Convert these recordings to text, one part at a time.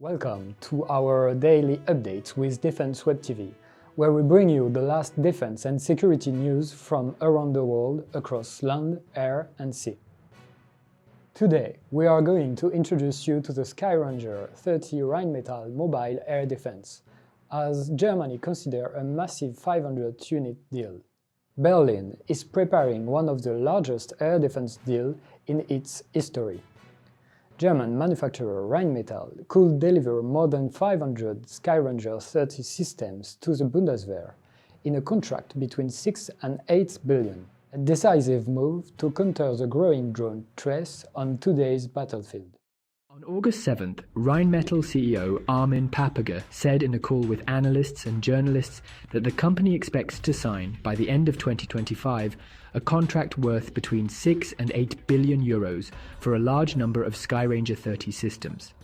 Welcome to our daily updates with Defense Web TV, where we bring you the last defense and security news from around the world across land, air and sea. Today, we are going to introduce you to the Skyranger 30 Rheinmetall mobile air defense, as Germany considers a massive 500-unit deal. Berlin is preparing one of the largest air defense deals in its history. German manufacturer Rheinmetall could deliver more than 500 Skyranger 30 systems to the Bundeswehr in a contract between 6 and 8 billion. A decisive move to counter the growing drone threat on today's battlefield. On August 7th, Rheinmetall CEO Armin Papperger said in a call with analysts and journalists that the company expects to sign, by the end of 2025, a contract worth between 6 and 8 billion euros for a large number of Skyranger 30 systems.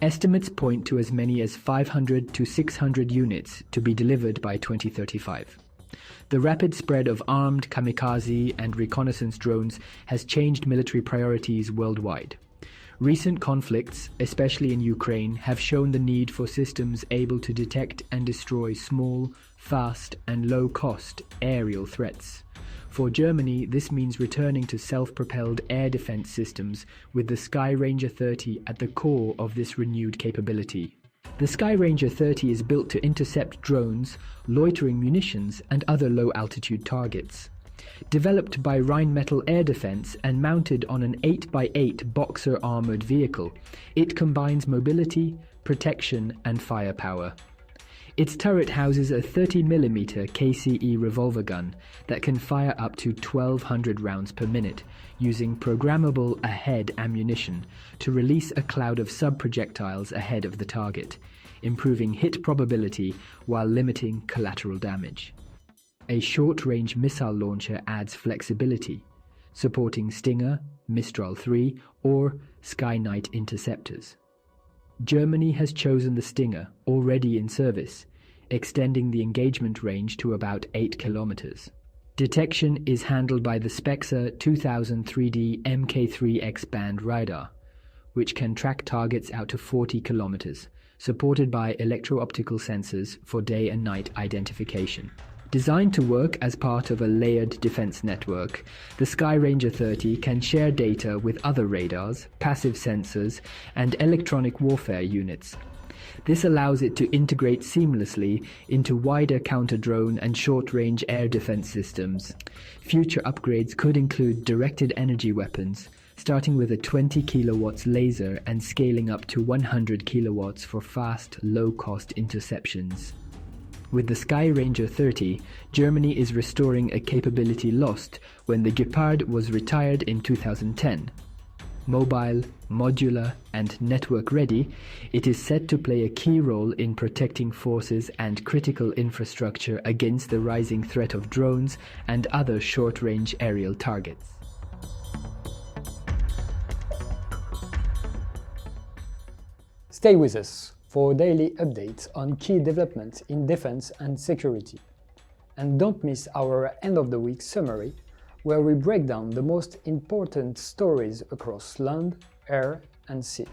Estimates point to as many as 500 to 600 units to be delivered by 2035. The rapid spread of armed kamikaze and reconnaissance drones has changed military priorities worldwide. Recent conflicts, especially in Ukraine, have shown the need for systems able to detect and destroy small, fast and low-cost aerial threats. For Germany, this means returning to self-propelled air defense systems with the Skyranger 30 at the core of this renewed capability. The Skyranger 30 is built to intercept drones, loitering munitions and other low-altitude targets. Developed by Rheinmetall Air Defense and mounted on an 8x8 Boxer armored vehicle, it combines mobility, protection and firepower. Its turret houses a 30mm KCE revolver gun that can fire up to 1,200 rounds per minute, using programmable ahead ammunition to release a cloud of sub-projectiles ahead of the target, improving hit probability while limiting collateral damage. A short-range missile launcher adds flexibility, supporting Stinger, Mistral 3 or Sky Knight interceptors. Germany has chosen the Stinger, already in service, extending the engagement range to about 8 kilometers. Detection is handled by the Spexer 2000 3D Mk3 X-band radar, which can track targets out to 40 kilometers, supported by electro-optical sensors for day and night identification. Designed to work as part of a layered defense network, the Skyranger 30 can share data with other radars, passive sensors, and electronic warfare units. This allows it to integrate seamlessly into wider counter-drone and short-range air defense systems. Future upgrades could include directed energy weapons, starting with a 20 kilowatts laser and scaling up to 100 kilowatts for fast, low-cost interceptions. With the Skyranger 30, Germany is restoring a capability lost when the Gepard was retired in 2010. Mobile, modular and network-ready, it is set to play a key role in protecting forces and critical infrastructure against the rising threat of drones and other short-range aerial targets. Stay with us for daily updates on key developments in defense and security. And don't miss our end of the week summary, where we break down the most important stories across land, air and sea.